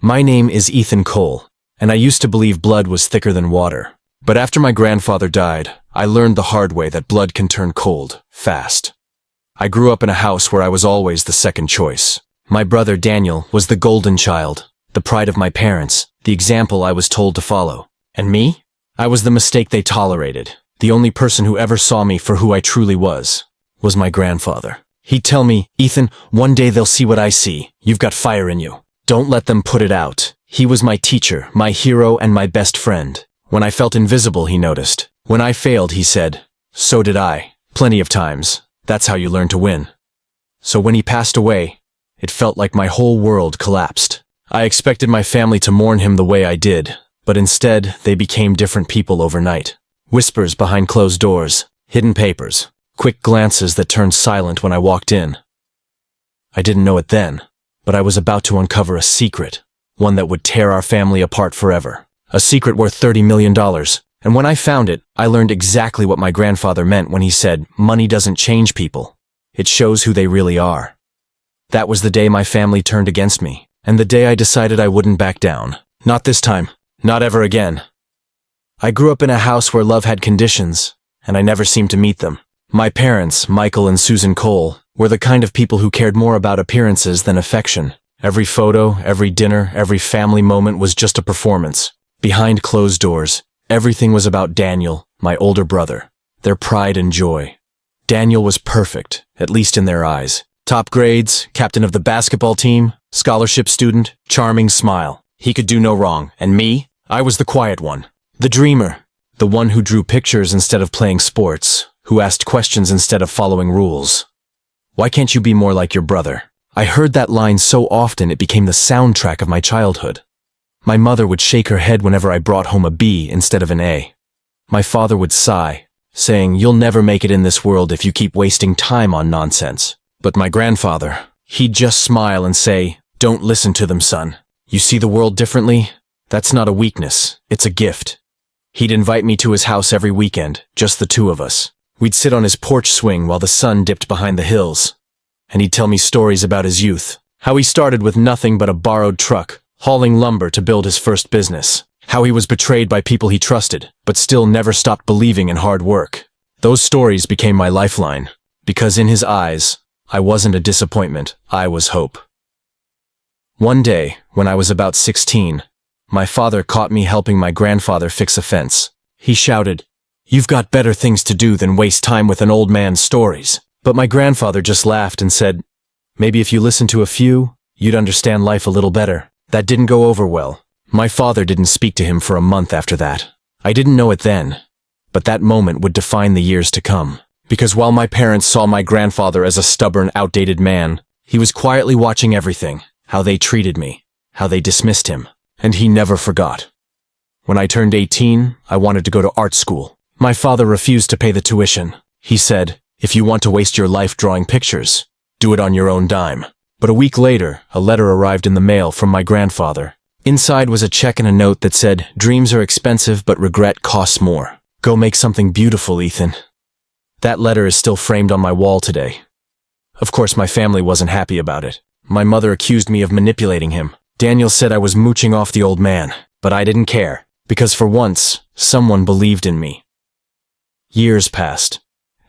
My name is Ethan Cole, and I used to believe blood was thicker than water. But after my grandfather died, I learned the hard way that blood can turn cold, fast. I grew up in a house where I was always the second choice. My brother Daniel was the golden child, the pride of my parents, the example I was told to follow. And me? I was the mistake they tolerated. The only person who ever saw me for who I truly was my grandfather. He'd tell me, "Ethan, one day they'll see what I see. You've got fire in you. Don't let them put it out." He was my teacher, my hero, and my best friend. When I felt invisible, he noticed. When I failed, he said, "So did I. Plenty of times. That's how you learn to win." So when he passed away, it felt like my whole world collapsed. I expected my family to mourn him the way I did, but instead, they became different people overnight. Whispers behind closed doors, hidden papers, quick glances that turned silent when I walked in. I didn't know it then, but I was about to uncover a secret, one that would tear our family apart forever. A secret worth $30 million. And when I found it, I learned exactly what my grandfather meant when he said, "Money doesn't change people. It shows who they really are." That was the day my family turned against me, and the day I decided I wouldn't back down. Not this time. Not ever again. I grew up in a house where love had conditions, and I never seemed to meet them. My parents, Michael and Susan Cole, were the kind of people who cared more about appearances than affection. Every photo, every dinner, every family moment was just a performance. Behind closed doors, everything was about Daniel, my older brother, their pride and joy. Daniel was perfect, at least in their eyes. Top grades, captain of the basketball team, scholarship student, charming smile. He could do no wrong. And me? I was the quiet one. The dreamer. The one who drew pictures instead of playing sports, who asked questions instead of following rules. "Why can't you be more like your brother?" I heard that line so often it became the soundtrack of my childhood. My mother would shake her head whenever I brought home a B instead of an A. My father would sigh, saying, "You'll never make it in this world if you keep wasting time on nonsense." But my grandfather, he'd just smile and say, "Don't listen to them, son. You see the world differently? That's not a weakness, it's a gift." He'd invite me to his house every weekend, just the two of us. We'd sit on his porch swing while the sun dipped behind the hills. And he'd tell me stories about his youth. How he started with nothing but a borrowed truck, hauling lumber to build his first business. How he was betrayed by people he trusted, but still never stopped believing in hard work. Those stories became my lifeline, because in his eyes, I wasn't a disappointment, I was hope. One day, when I was about 16, my father caught me helping my grandfather fix a fence. He shouted, "You've got better things to do than waste time with an old man's stories." But my grandfather just laughed and said, "Maybe if you listened to a few, you'd understand life a little better." That didn't go over well. My father didn't speak to him for a month after that. I didn't know it then, but that moment would define the years to come. Because while my parents saw my grandfather as a stubborn, outdated man, he was quietly watching everything, how they treated me, how they dismissed him, and he never forgot. When I turned 18, I wanted to go to art school. My father refused to pay the tuition. He said, "If you want to waste your life drawing pictures, do it on your own dime." But a week later, a letter arrived in the mail from my grandfather. Inside was a check and a note that said, "Dreams are expensive, but regret costs more. Go make something beautiful, Ethan." That letter is still framed on my wall today. Of course, my family wasn't happy about it. My mother accused me of manipulating him. Daniel said I was mooching off the old man, but I didn't care, because for once, someone believed in me. Years passed,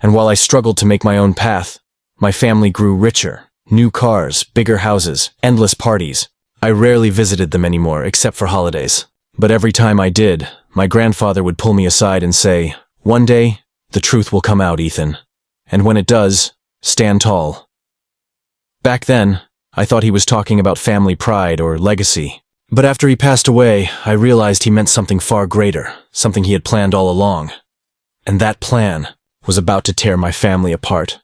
and while I struggled to make my own path, my family grew richer. New cars, bigger houses, endless parties. I rarely visited them anymore, except for holidays. But every time I did, my grandfather would pull me aside and say, "One day, the truth will come out, Ethan. And when it does, stand tall." Back then, I thought he was talking about family pride or legacy. But after he passed away, I realized he meant something far greater, something he had planned all along. And that plan was about to tear my family apart.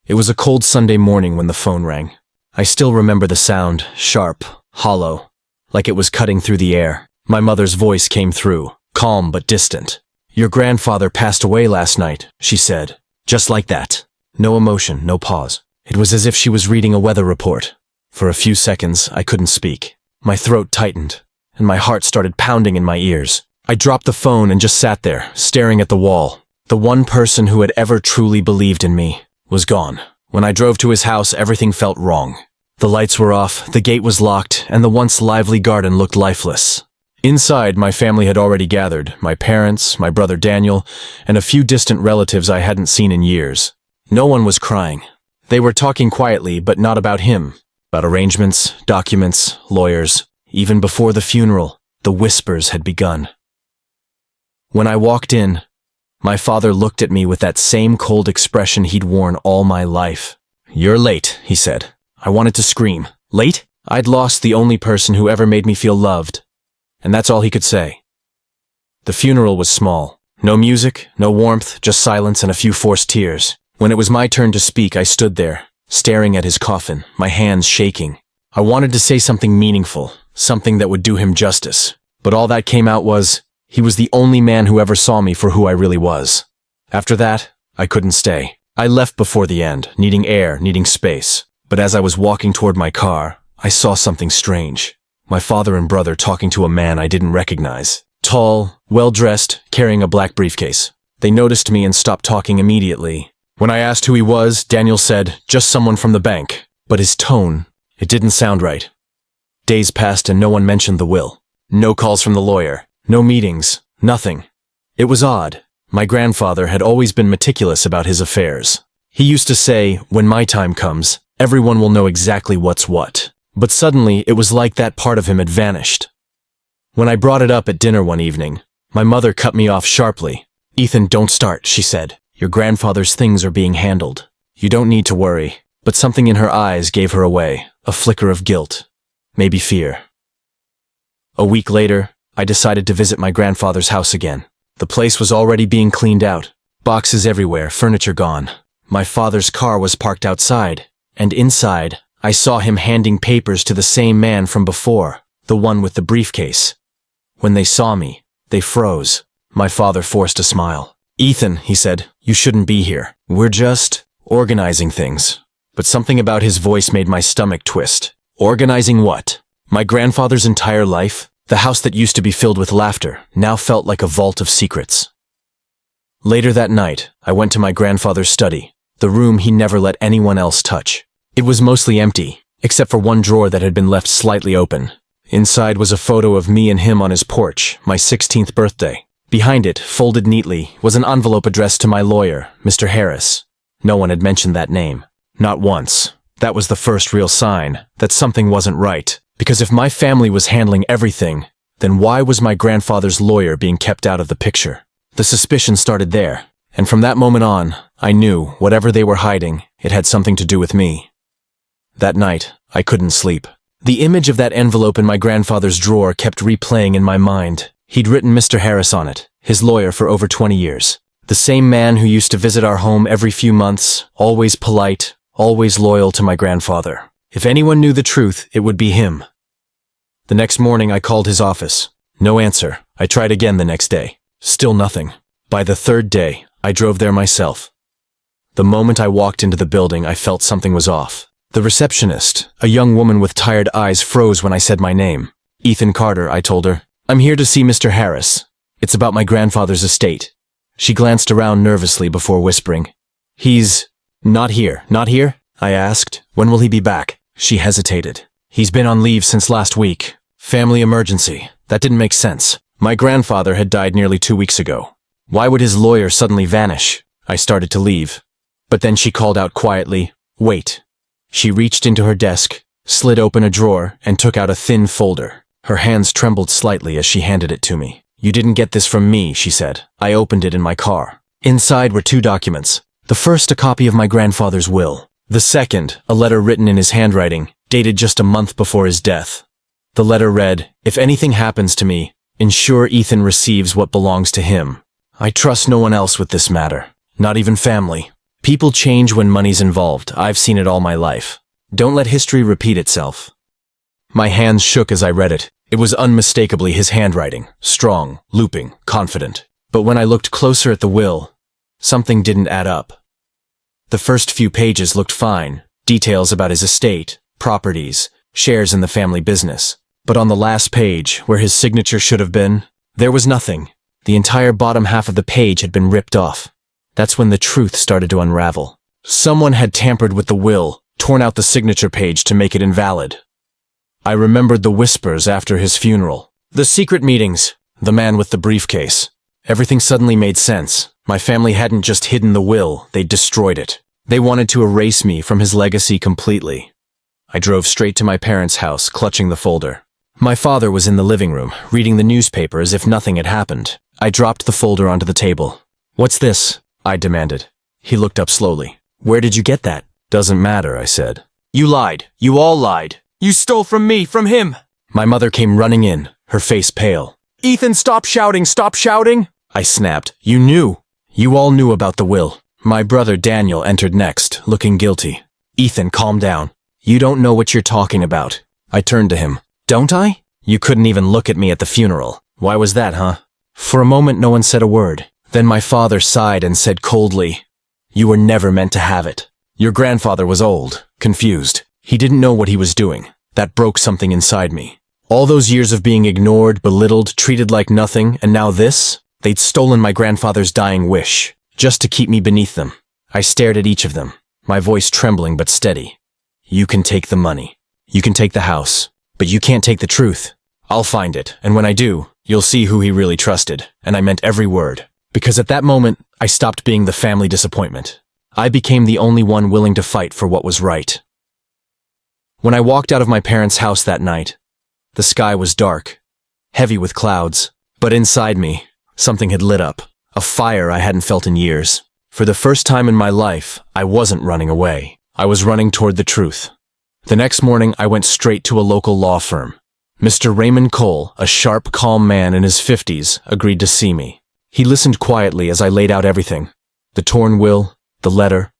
It was a cold Sunday morning when the phone rang. I still remember the sound, sharp, hollow, like it was cutting through the air. My mother's voice came through, calm but distant. "Your grandfather passed away last night," she said. Just like that. No emotion, no pause. It was as if she was reading a weather report. For a few seconds, I couldn't speak. My throat tightened, and my heart started pounding in my ears. I dropped the phone and just sat there, staring at the wall. The one person who had ever truly believed in me was gone. When I drove to his house, everything felt wrong. The lights were off, the gate was locked, and the once lively garden looked lifeless. Inside, my family had already gathered, my parents, my brother Daniel, and a few distant relatives I hadn't seen in years. No one was crying. They were talking quietly, but not about him. About arrangements, documents, lawyers. Even before the funeral, the whispers had begun. When I walked in, my father looked at me with that same cold expression he'd worn all my life. "You're late," he said. I wanted to scream. Late? I'd lost the only person who ever made me feel loved. And that's all he could say. The funeral was small. No music, no warmth, just silence and a few forced tears. When it was my turn to speak, I stood there, staring at his coffin, my hands shaking. I wanted to say something meaningful, something that would do him justice. But all that came out was, he was the only man who ever saw me for who I really was. After that, I couldn't stay. I left before the end, needing air, needing space. But as I was walking toward my car, I saw something strange. My father and brother talking to a man I didn't recognize. Tall, well-dressed, carrying a black briefcase. They noticed me and stopped talking immediately. When I asked who he was, Daniel said, "Just someone from the bank." But his tone, it didn't sound right. Days passed and no one mentioned the will. No calls from the lawyer. No meetings. Nothing. It was odd. My grandfather had always been meticulous about his affairs. He used to say, "When my time comes, everyone will know exactly what's what." But suddenly, it was like that part of him had vanished. When I brought it up at dinner one evening, my mother cut me off sharply. "Ethan, don't start," she said. "Your grandfather's things are being handled. You don't need to worry." But something in her eyes gave her away, a flicker of guilt, maybe fear. A week later, I decided to visit my grandfather's house again. The place was already being cleaned out. Boxes everywhere, furniture gone. My father's car was parked outside, and inside, I saw him handing papers to the same man from before, the one with the briefcase. When they saw me, they froze. My father forced a smile. "Ethan," he said, "you shouldn't be here. We're just organizing things." But something about his voice made my stomach twist. Organizing what? My grandfather's entire life, the house that used to be filled with laughter, now felt like a vault of secrets. Later that night, I went to my grandfather's study, the room he never let anyone else touch. It was mostly empty, except for one drawer that had been left slightly open. Inside was a photo of me and him on his porch, my 16th birthday. Behind it, folded neatly, was an envelope addressed to my lawyer, Mr. Harris. No one had mentioned that name. Not once. That was the first real sign that something wasn't right. Because if my family was handling everything, then why was my grandfather's lawyer being kept out of the picture? The suspicion started there. And from that moment on, I knew, whatever they were hiding, it had something to do with me. That night, I couldn't sleep. The image of that envelope in my grandfather's drawer kept replaying in my mind. He'd written Mr. Harris on it, his lawyer for over 20 years. The same man who used to visit our home every few months, always polite, always loyal to my grandfather. If anyone knew the truth, it would be him. The next morning, I called his office. No answer. I tried again the next day. Still nothing. By the third day, I drove there myself. The moment I walked into the building, I felt something was off. The receptionist, a young woman with tired eyes, froze when I said my name. "Ethan Carter," I told her. "I'm here to see Mr. Harris. It's about my grandfather's estate." She glanced around nervously before whispering, "He's not here." "Not here?" I asked. "When will he be back?" She hesitated. "He's been on leave since last week. Family emergency." That didn't make sense. My grandfather had died nearly 2 weeks ago. Why would his lawyer suddenly vanish? I started to leave. But then she called out quietly, "Wait." She reached into her desk, slid open a drawer, and took out a thin folder. Her hands trembled slightly as she handed it to me. "You didn't get this from me," she said. "I opened it in my car." Inside were 2 documents. The first, a copy of my grandfather's will. The second, a letter written in his handwriting, dated just a month before his death. The letter read, "If anything happens to me, ensure Ethan receives what belongs to him. I trust no one else with this matter, not even family. People change when money's involved. I've seen it all my life. Don't let history repeat itself." My hands shook as I read it. It was unmistakably his handwriting, strong, looping, confident. But when I looked closer at the will, something didn't add up. The first few pages looked fine, details about his estate, properties, shares in the family business. But on the last page, where his signature should have been, there was nothing. The entire bottom half of the page had been ripped off. That's when the truth started to unravel. Someone had tampered with the will, torn out the signature page to make it invalid. I remembered the whispers after his funeral. The secret meetings. The man with the briefcase. Everything suddenly made sense. My family hadn't just hidden the will, they'd destroyed it. They wanted to erase me from his legacy completely. I drove straight to my parents' house, clutching the folder. My father was in the living room, reading the newspaper as if nothing had happened. I dropped the folder onto the table. "What's this?" I demanded. He looked up slowly. "Where did you get that?" "Doesn't matter," I said. "You lied. You all lied. You stole from me, from him." My mother came running in, her face pale. "Ethan, stop shouting, stop shouting!" I snapped. "You knew. You all knew about the will." My brother Daniel entered next, looking guilty. "Ethan, calm down. You don't know what you're talking about." I turned to him. "Don't I? You couldn't even look at me at the funeral. Why was that, huh?" For a moment no one said a word. Then my father sighed and said coldly, "You were never meant to have it." Your grandfather was old, confused. He didn't know what he was doing. That broke something inside me. All those years of being ignored, belittled, treated like nothing, and now this? They'd stolen my grandfather's dying wish, just to keep me beneath them. I stared at each of them, my voice trembling but steady. "You can take the money. You can take the house. But you can't take the truth. I'll find it, and when I do, you'll see who he really trusted." And I meant every word. Because at that moment, I stopped being the family disappointment. I became the only one willing to fight for what was right. When I walked out of my parents' house that night, the sky was dark, heavy with clouds, but inside me, something had lit up, a fire I hadn't felt in years. For the first time in my life, I wasn't running away. I was running toward the truth. The next morning, I went straight to a local law firm. Mr. Raymond Cole, a sharp, calm man in his 50s, agreed to see me. He listened quietly as I laid out everything. The torn will, the letter,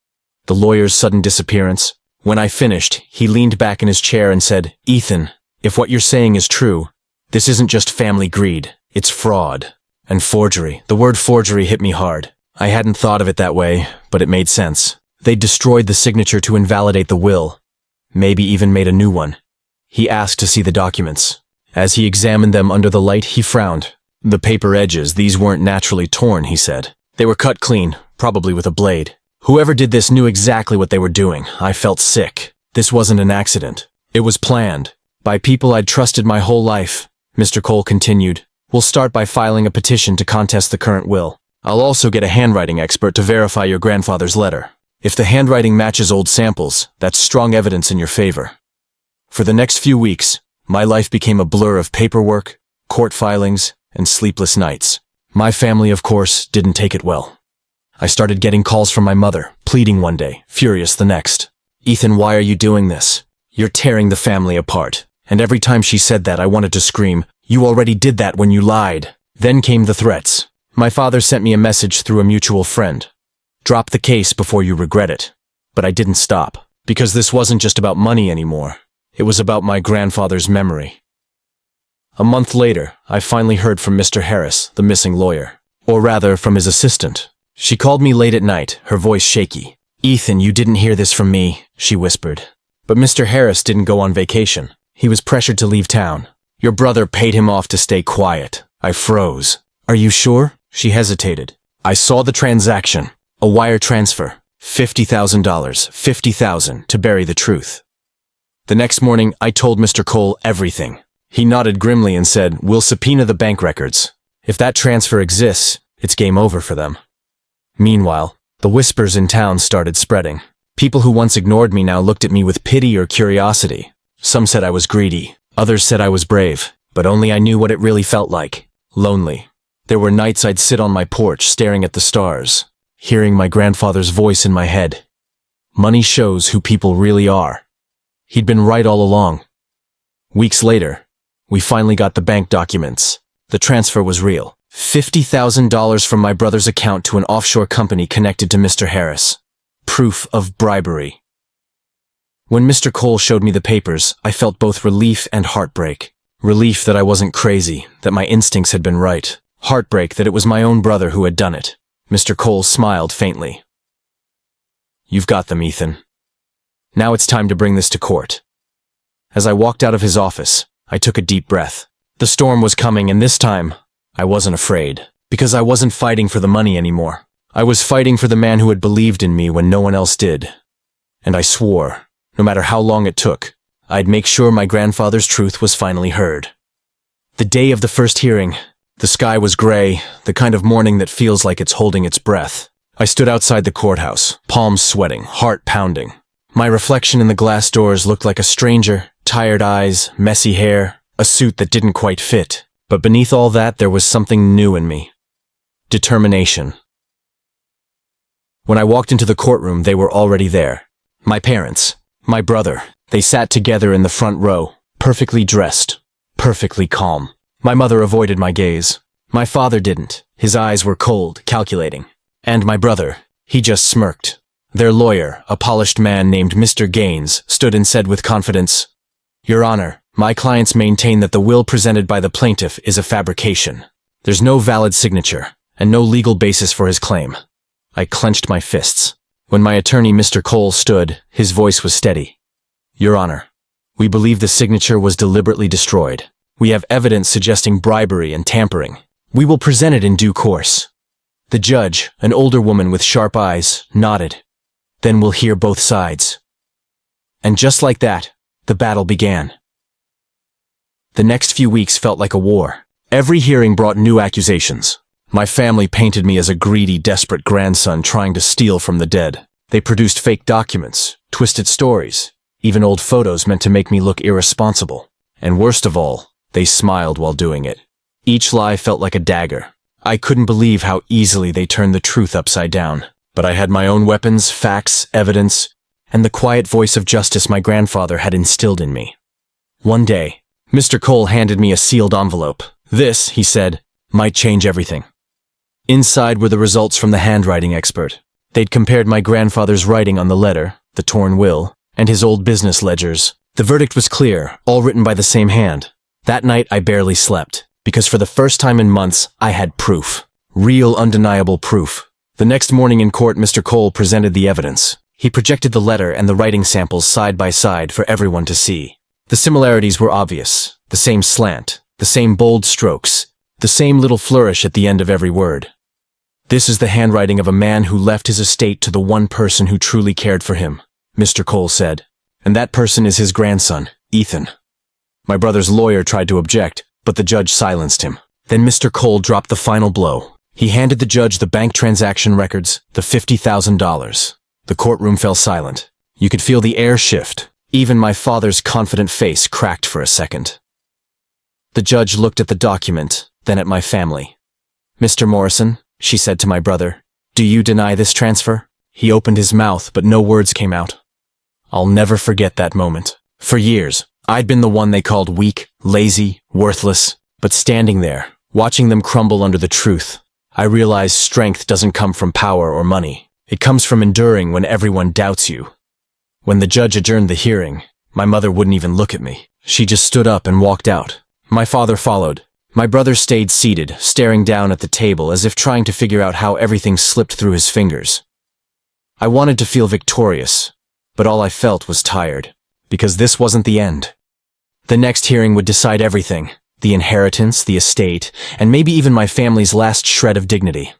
the lawyer's sudden disappearance. When I finished, he leaned back in his chair and said, "Ethan, if what you're saying is true, this isn't just family greed, it's fraud. And forgery. The word forgery hit me hard. I hadn't thought of it that way, but it made sense. They destroyed the signature to invalidate the will, maybe even made a new one." He asked to see the documents. As he examined them under the light, he frowned. "The paper edges, these weren't naturally torn," he said. "They were cut clean, probably with a blade. Whoever did this knew exactly what they were doing." I felt sick. This wasn't an accident. It was planned. By people I'd trusted my whole life. Mr. Cole continued, "We'll start by filing a petition to contest the current will. I'll also get a handwriting expert to verify your grandfather's letter. If the handwriting matches old samples, that's strong evidence in your favor." For the next few weeks, my life became a blur of paperwork, court filings, and sleepless nights. My family, of course, didn't take it well. I started getting calls from my mother, pleading one day, furious the next. "Ethan, why are you doing this? You're tearing the family apart." And every time she said that, I wanted to scream, "You already did that when you lied." Then came the threats. My father sent me a message through a mutual friend. "Drop the case before you regret it." But I didn't stop, because this wasn't just about money anymore. It was about my grandfather's memory. A month later, I finally heard from Mr. Harris, the missing lawyer. Or rather, from his assistant. She called me late at night, her voice shaky. "Ethan, you didn't hear this from me," she whispered. But Mr. Harris didn't go on vacation. He was pressured to leave town. "Your brother paid him off to stay quiet." I froze. "Are you sure?" She hesitated. "I saw the transaction. A wire transfer. $50,000. $50,000 to bury the truth." The next morning, I told Mr. Cole everything. He nodded grimly and said, "We'll subpoena the bank records. If that transfer exists, it's game over for them." Meanwhile, the whispers in town started spreading. People who once ignored me now looked at me with pity or curiosity. Some said I was greedy. Others said I was brave. But only I knew what it really felt like. Lonely. There were nights I'd sit on my porch staring at the stars, hearing my grandfather's voice in my head. Money shows who people really are. He'd been right all along. Weeks later, we finally got the bank documents. The transfer was real. $50,000 from my brother's account to an offshore company connected to Mr. Harris. Proof of bribery. When Mr. Cole showed me the papers, I felt both relief and heartbreak. Relief that I wasn't crazy, that my instincts had been right. Heartbreak that it was my own brother who had done it. Mr. Cole smiled faintly. "You've got them, Ethan. Now it's time to bring this to court." As I walked out of his office, I took a deep breath. The storm was coming, and this time, I wasn't afraid. Because I wasn't fighting for the money anymore. I was fighting for the man who had believed in me when no one else did. And I swore, No matter how long it took, I'd make sure my grandfather's truth was finally heard. The day of the first hearing, the sky was gray, the kind of morning that feels like it's holding its breath. I stood outside the courthouse, palms sweating, heart pounding. My reflection in the glass doors looked like a stranger, tired eyes, messy hair, a suit that didn't quite fit. But beneath all that, there was something new in me. Determination. When I walked into the courtroom, they were already there. My parents, my brother, they sat together in the front row, perfectly dressed, perfectly calm. My mother avoided my gaze. My father didn't. His eyes were cold, calculating. And my brother, he just smirked. Their lawyer, a polished man named Mr. Gaines, stood and said with confidence, "Your Honor, my clients maintain that the will presented by the plaintiff is a fabrication. There's no valid signature, and no legal basis for his claim." I clenched my fists. When my attorney, Mr. Cole, stood, his voice was steady. "Your Honor, we believe the signature was deliberately destroyed. We have evidence suggesting bribery and tampering. We will present it in due course." The judge, an older woman with sharp eyes, nodded. "Then we'll hear both sides." And just like that, the battle began. The next few weeks felt like a war. Every hearing brought new accusations. My family painted me as a greedy, desperate grandson trying to steal from the dead. They produced fake documents, twisted stories, even old photos meant to make me look irresponsible. And worst of all, they smiled while doing it. Each lie felt like a dagger. I couldn't believe how easily they turned the truth upside down. But I had my own weapons, facts, evidence, and the quiet voice of justice my grandfather had instilled in me. One day, Mr. Cole handed me a sealed envelope. "This," he said, "might change everything." Inside were the results from the handwriting expert. They'd compared my grandfather's writing on the letter, the torn will, and his old business ledgers. The verdict was clear, all written by the same hand. That night I barely slept, because for the first time in months, I had proof. Real, undeniable proof. The next morning in court, Mr. Cole presented the evidence. He projected the letter and the writing samples side by side for everyone to see. The similarities were obvious. The same slant, the same bold strokes, the same little flourish at the end of every word. "This is the handwriting of a man who left his estate to the one person who truly cared for him," Mr. Cole said. "And that person is his grandson, Ethan." My brother's lawyer tried to object, but the judge silenced him. Then Mr. Cole dropped the final blow. He handed the judge the bank transaction records, the $50,000. The courtroom fell silent. You could feel the air shift. Even my father's confident face cracked for a second. The judge looked at the document, then at my family. "Mr. Morrison," she said to my brother, "do you deny this transfer?" He opened his mouth, but no words came out. I'll never forget that moment. For years, I'd been the one they called weak, lazy, worthless, but standing there, watching them crumble under the truth, I realized strength doesn't come from power or money. It comes from enduring when everyone doubts you. When the judge adjourned the hearing, my mother wouldn't even look at me. She just stood up and walked out. My father followed. My brother stayed seated, staring down at the table as if trying to figure out how everything slipped through his fingers. I wanted to feel victorious, but all I felt was tired, because this wasn't the end. The next hearing would decide everything, the inheritance, the estate, and maybe even my family's last shred of dignity.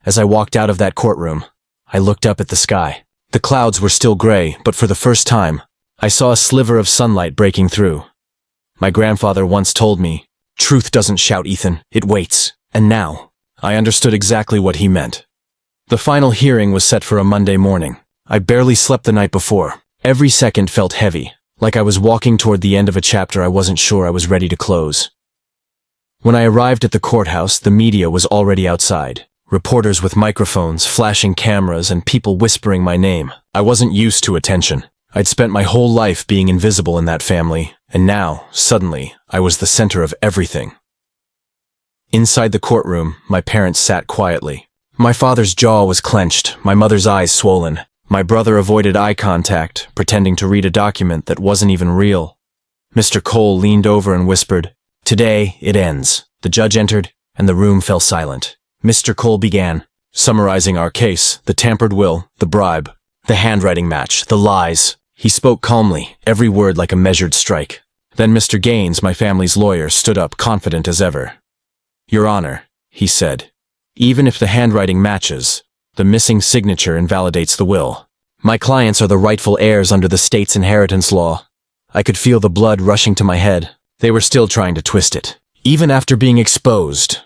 As I walked out of that courtroom, I looked up at the sky. The clouds were still gray, but for the first time, I saw a sliver of sunlight breaking through. My grandfather once told me, "Truth doesn't shout, Ethan, it waits." And now, I understood exactly what he meant. The final hearing was set for a Monday morning. I barely slept the night before. Every second felt heavy, like I was walking toward the end of a chapter I wasn't sure I was ready to close. When I arrived at the courthouse, the media was already outside. Reporters with microphones, flashing cameras, and people whispering my name. I wasn't used to attention. I'd spent my whole life being invisible in that family, and now, suddenly, I was the center of everything. Inside the courtroom, my parents sat quietly. My father's jaw was clenched, my mother's eyes swollen. My brother avoided eye contact, pretending to read a document that wasn't even real. Mr. Cole leaned over and whispered, "Today, it ends." The judge entered, and the room fell silent. Mr. Cole began, summarizing our case, the tampered will, the bribe, the handwriting match, the lies. He spoke calmly, every word like a measured strike. Then Mr. Gaines, my family's lawyer, stood up, confident as ever. "Your Honor," he said, "even if the handwriting matches, the missing signature invalidates the will. My clients are the rightful heirs under the state's inheritance law. I could feel the blood rushing to my head. They were still trying to twist it, even after being exposed.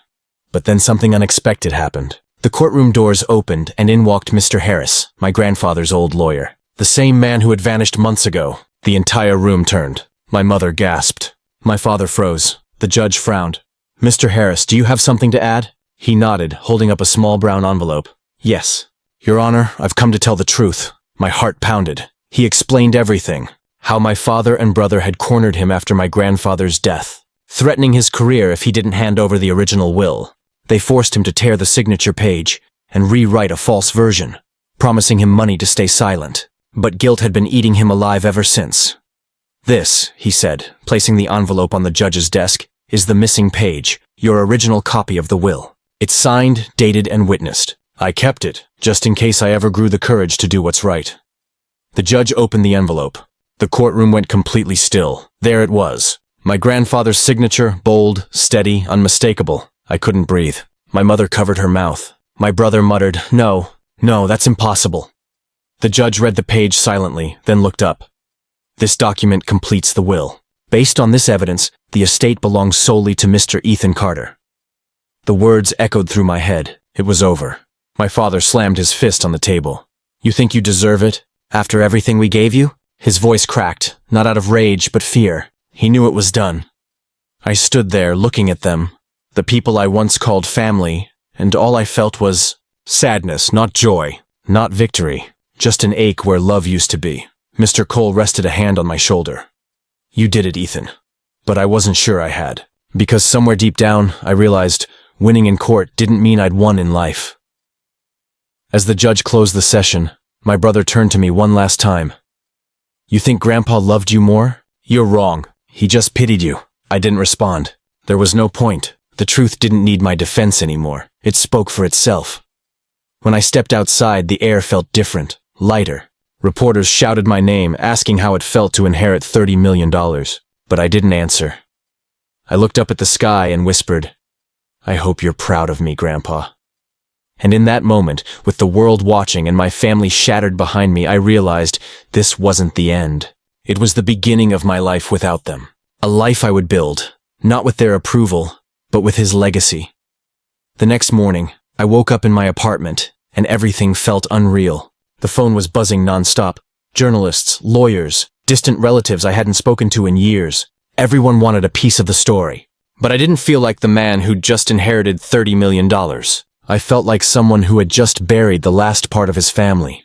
But then something unexpected happened. The courtroom doors opened and in walked Mr. Harris, my grandfather's old lawyer. The same man who had vanished months ago. The entire room turned. My mother gasped. My father froze. The judge frowned. Mr. Harris, do you have something to add? He nodded, holding up a small brown envelope. Yes. Your Honor, I've come to tell the truth. My heart pounded. He explained everything. How my father and brother had cornered him after my grandfather's death, threatening his career if he didn't hand over the original will. They forced him to tear the signature page and rewrite a false version, promising him money to stay silent. But guilt had been eating him alive ever since. This, he said, placing the envelope on the judge's desk, is the missing page, your original copy of the will. It's signed, dated, and witnessed. I kept it, just in case I ever grew the courage to do what's right. The judge opened the envelope. The courtroom went completely still. There it was. My grandfather's signature, bold, steady, unmistakable. I couldn't breathe. My mother covered her mouth. My brother muttered, "No, that's impossible." The judge read the page silently, then looked up. This document completes the will. Based on this evidence, the estate belongs solely to Mr. Ethan Carter. The words echoed through my head. It was over. My father slammed his fist on the table. You think you deserve it, after everything we gave you? His voice cracked, not out of rage, but fear. He knew it was done. I stood there, looking at them, the people I once called family, and all I felt was sadness, not joy, not victory, just an ache where love used to be. Mr. Cole rested a hand on my shoulder. You did it, Ethan. But I wasn't sure I had, because somewhere deep down, I realized winning in court didn't mean I'd won in life. As the judge closed the session, my brother turned to me one last time. You think Grandpa loved you more? You're wrong. He just pitied you. I didn't respond. There was no point. The truth didn't need my defense anymore. It spoke for itself. When I stepped outside, the air felt different, lighter. Reporters shouted my name, asking how it felt to inherit $30 million. But I didn't answer. I looked up at the sky and whispered, I hope you're proud of me, Grandpa. And in that moment, with the world watching and my family shattered behind me, I realized this wasn't the end. It was the beginning of my life without them. A life I would build, not with their approval, but with his legacy. The next morning, I woke up in my apartment, and everything felt unreal. The phone was buzzing nonstop. Journalists, lawyers, distant relatives I hadn't spoken to in years. Everyone wanted a piece of the story. But I didn't feel like the man who'd just inherited $30 million. I felt like someone who had just buried the last part of his family.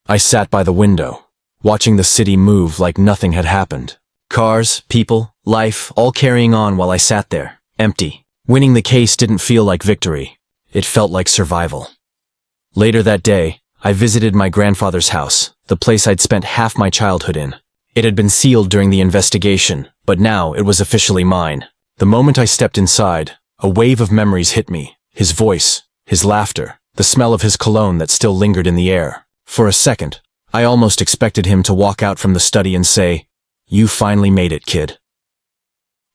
I sat by the window, watching the city move like nothing had happened. Cars, people, life, all carrying on while I sat there, empty. Winning the case didn't feel like victory. It felt like survival. Later that day, I visited my grandfather's house, the place I'd spent half my childhood in. It had been sealed during the investigation, but now it was officially mine. The moment I stepped inside, a wave of memories hit me. His voice, his laughter, the smell of his cologne that still lingered in the air. For a second, I almost expected him to walk out from the study and say, You finally made it, kid.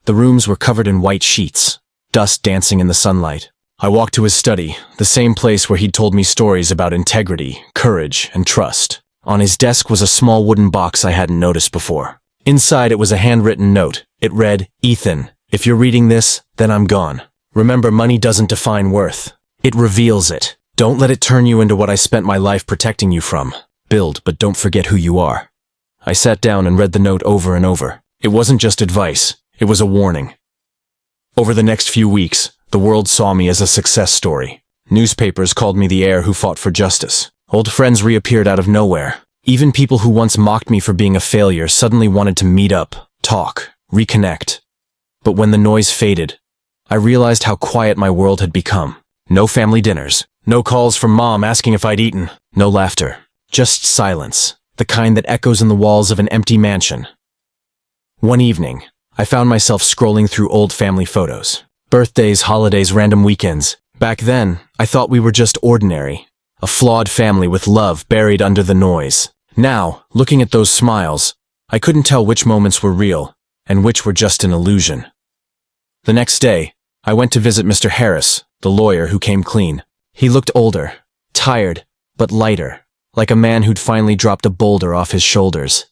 The rooms were covered in white sheets, dust dancing in the sunlight. I walked to his study, the same place where he'd told me stories about integrity, courage, and trust. On his desk was a small wooden box I hadn't noticed before. Inside it was a handwritten note. It read, Ethan, if you're reading this, then I'm gone. Remember, money doesn't define worth. It reveals it. Don't let it turn you into what I spent my life protecting you from. Build, but don't forget who you are. I sat down and read the note over and over. It wasn't just advice. It was a warning. Over the next few weeks, the world saw me as a success story. Newspapers called me the heir who fought for justice. Old friends reappeared out of nowhere. Even people who once mocked me for being a failure suddenly wanted to meet up, talk, reconnect. But when the noise faded, I realized how quiet my world had become. No family dinners, no calls from Mom asking if I'd eaten, no laughter, just silence, the kind that echoes in the walls of an empty mansion. One evening, I found myself scrolling through old family photos. Birthdays, holidays, random weekends. Back then, I thought we were just ordinary. A flawed family with love buried under the noise. Now, looking at those smiles, I couldn't tell which moments were real and which were just an illusion. The next day, I went to visit Mr. Harris, the lawyer who came clean. He looked older, tired, but lighter, like a man who'd finally dropped a boulder off his shoulders.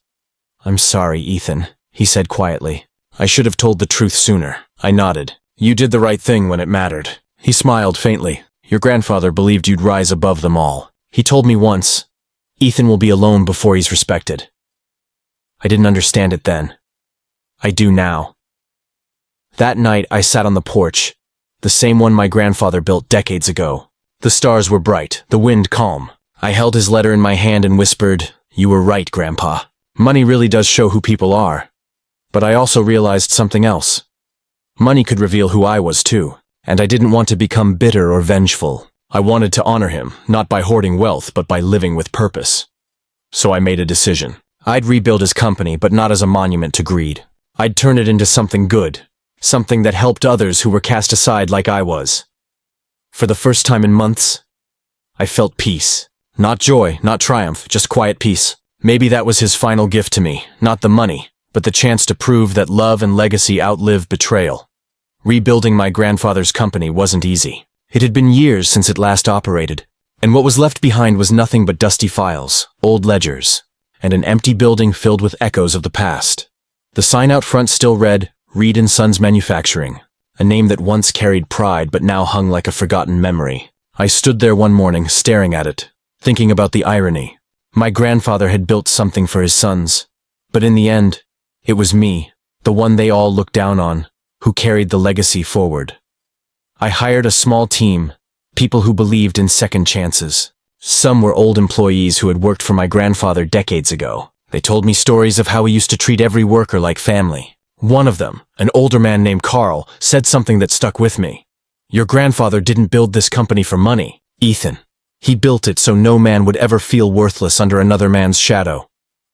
"I'm sorry, Ethan," he said quietly. "I should have told the truth sooner." I nodded. "You did the right thing when it mattered." He smiled faintly. "Your grandfather believed you'd rise above them all. He told me once, Ethan will be alone before he's respected." I didn't understand it then. I do now. That night I sat on the porch, the same one my grandfather built decades ago. The stars were bright, the wind calm. I held his letter in my hand and whispered, "You were right, Grandpa. Money really does show who people are." But I also realized something else. Money could reveal who I was too, and I didn't want to become bitter or vengeful. I wanted to honor him, not by hoarding wealth, but by living with purpose. So I made a decision. I'd rebuild his company, but not as a monument to greed. I'd turn it into something good, something that helped others who were cast aside like I was. For the first time in months, I felt peace. Not joy, not triumph, just quiet peace. Maybe that was his final gift to me, not the money, but the chance to prove that love and legacy outlive betrayal. Rebuilding my grandfather's company wasn't easy. It had been years since it last operated, and what was left behind was nothing but dusty files, old ledgers, and an empty building filled with echoes of the past. The sign out front still read, Reed & Sons Manufacturing, a name that once carried pride but now hung like a forgotten memory. I stood there one morning, staring at it, thinking about the irony. My grandfather had built something for his sons, but in the end, it was me, the one they all looked down on, who carried the legacy forward. I hired a small team, people who believed in second chances. Some were old employees who had worked for my grandfather decades ago. They told me stories of how he used to treat every worker like family. One of them, an older man named Carl, said something that stuck with me. "Your grandfather didn't build this company for money, Ethan. He built it so no man would ever feel worthless under another man's shadow."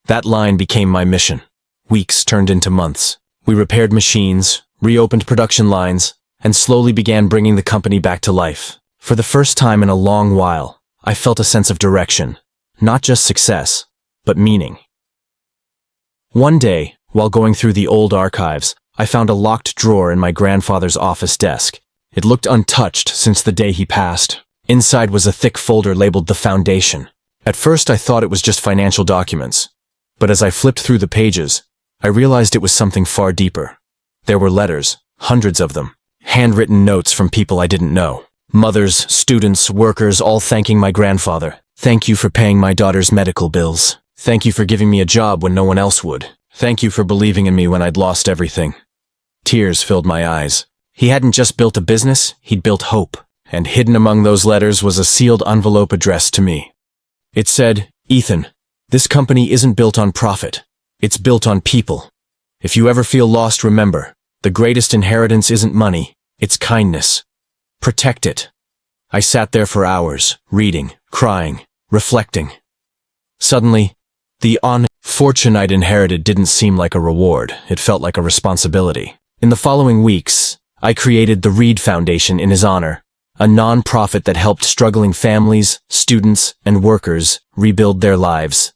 That line became my mission. Weeks turned into months. We repaired machines, reopened production lines, and slowly began bringing the company back to life. For the first time in a long while, I felt a sense of direction. Not just success, but meaning. One day, while going through the old archives, I found a locked drawer in my grandfather's office desk. It looked untouched since the day he passed. Inside was a thick folder labeled The Foundation. At first I thought it was just financial documents, but as I flipped through the pages, I realized it was something far deeper. There were letters, hundreds of them, handwritten notes from people I didn't know. Mothers, students, workers, all thanking my grandfather. "Thank you for paying my daughter's medical bills. Thank you for giving me a job when no one else would. Thank you for believing in me when I'd lost everything." Tears filled my eyes. He hadn't just built a business, he'd built hope. And hidden among those letters was a sealed envelope addressed to me. It said, "Ethan, this company isn't built on profit. It's built on people. If you ever feel lost, remember, the greatest inheritance isn't money, it's kindness. Protect it." I sat there for hours, reading, crying, reflecting. Suddenly, the fortune I'd inherited didn't seem like a reward, it felt like a responsibility. In the following weeks, I created the Reed Foundation in his honor, a non-profit that helped struggling families, students, and workers rebuild their lives.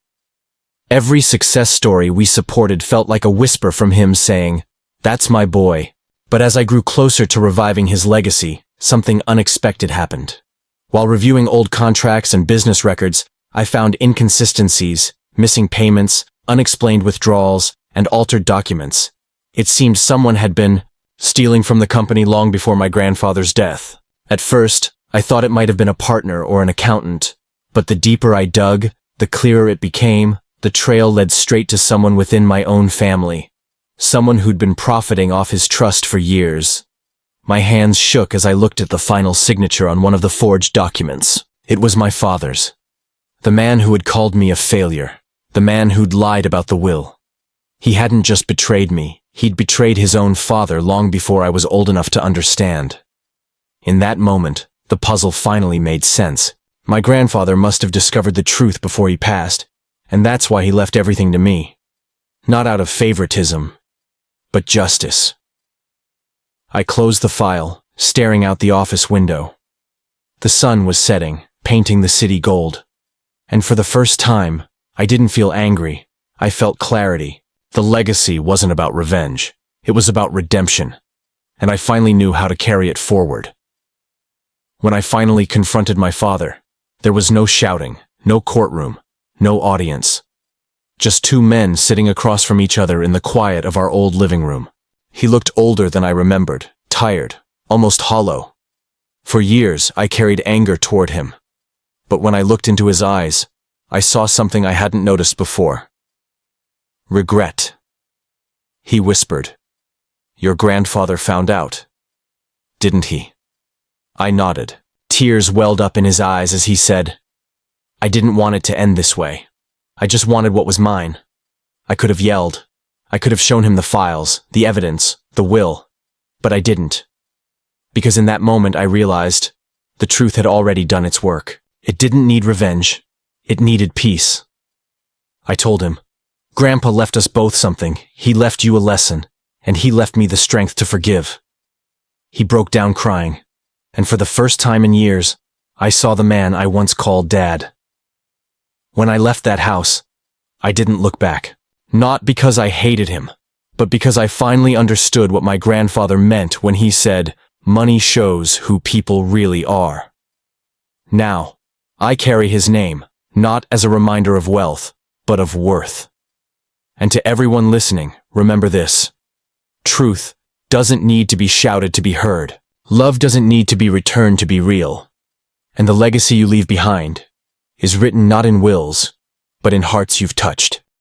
Every success story we supported felt like a whisper from him saying, "That's my boy." But as I grew closer to reviving his legacy, something unexpected happened. While reviewing old contracts and business records, I found inconsistencies, missing payments, unexplained withdrawals, and altered documents. It seemed someone had been stealing from the company long before my grandfather's death. At first, I thought it might have been a partner or an accountant, but the deeper I dug, the clearer it became. The trail led straight to someone within my own family, someone who'd been profiting off his trust for years. My hands shook as I looked at the final signature on one of the forged documents. It was my father's. The man who had called me a failure. The man who'd lied about the will. He hadn't just betrayed me, he'd betrayed his own father long before I was old enough to understand. In that moment, the puzzle finally made sense. My grandfather must have discovered the truth before he passed, and that's why he left everything to me. Not out of favoritism, but justice. I closed the file, staring out the office window. The sun was setting, painting the city gold. And for the first time, I didn't feel angry. I felt clarity. The legacy wasn't about revenge. It was about redemption. And I finally knew how to carry it forward. When I finally confronted my father, there was no shouting, no courtroom, no audience. Just two men sitting across from each other in the quiet of our old living room. He looked older than I remembered, tired, almost hollow. For years, I carried anger toward him. But when I looked into his eyes, I saw something I hadn't noticed before. Regret. He whispered. Your grandfather found out, didn't he? I nodded. Tears welled up in his eyes as he said, I didn't want it to end this way. I just wanted what was mine. I could have yelled. I could have shown him the files, the evidence, the will. But I didn't. Because in that moment I realized the truth had already done its work. It didn't need revenge. It needed peace. I told him, Grandpa left us both something. He left you a lesson, and he left me the strength to forgive. He broke down crying, and for the first time in years, I saw the man I once called Dad. When I left that house, I didn't look back. Not because I hated him, but because I finally understood what my grandfather meant when he said, money shows who people really are. Now, I carry his name, not as a reminder of wealth, but of worth. And to everyone listening, remember this. Truth doesn't need to be shouted to be heard. Love doesn't need to be returned to be real. And the legacy you leave behind is written not in wills, but in hearts you've touched.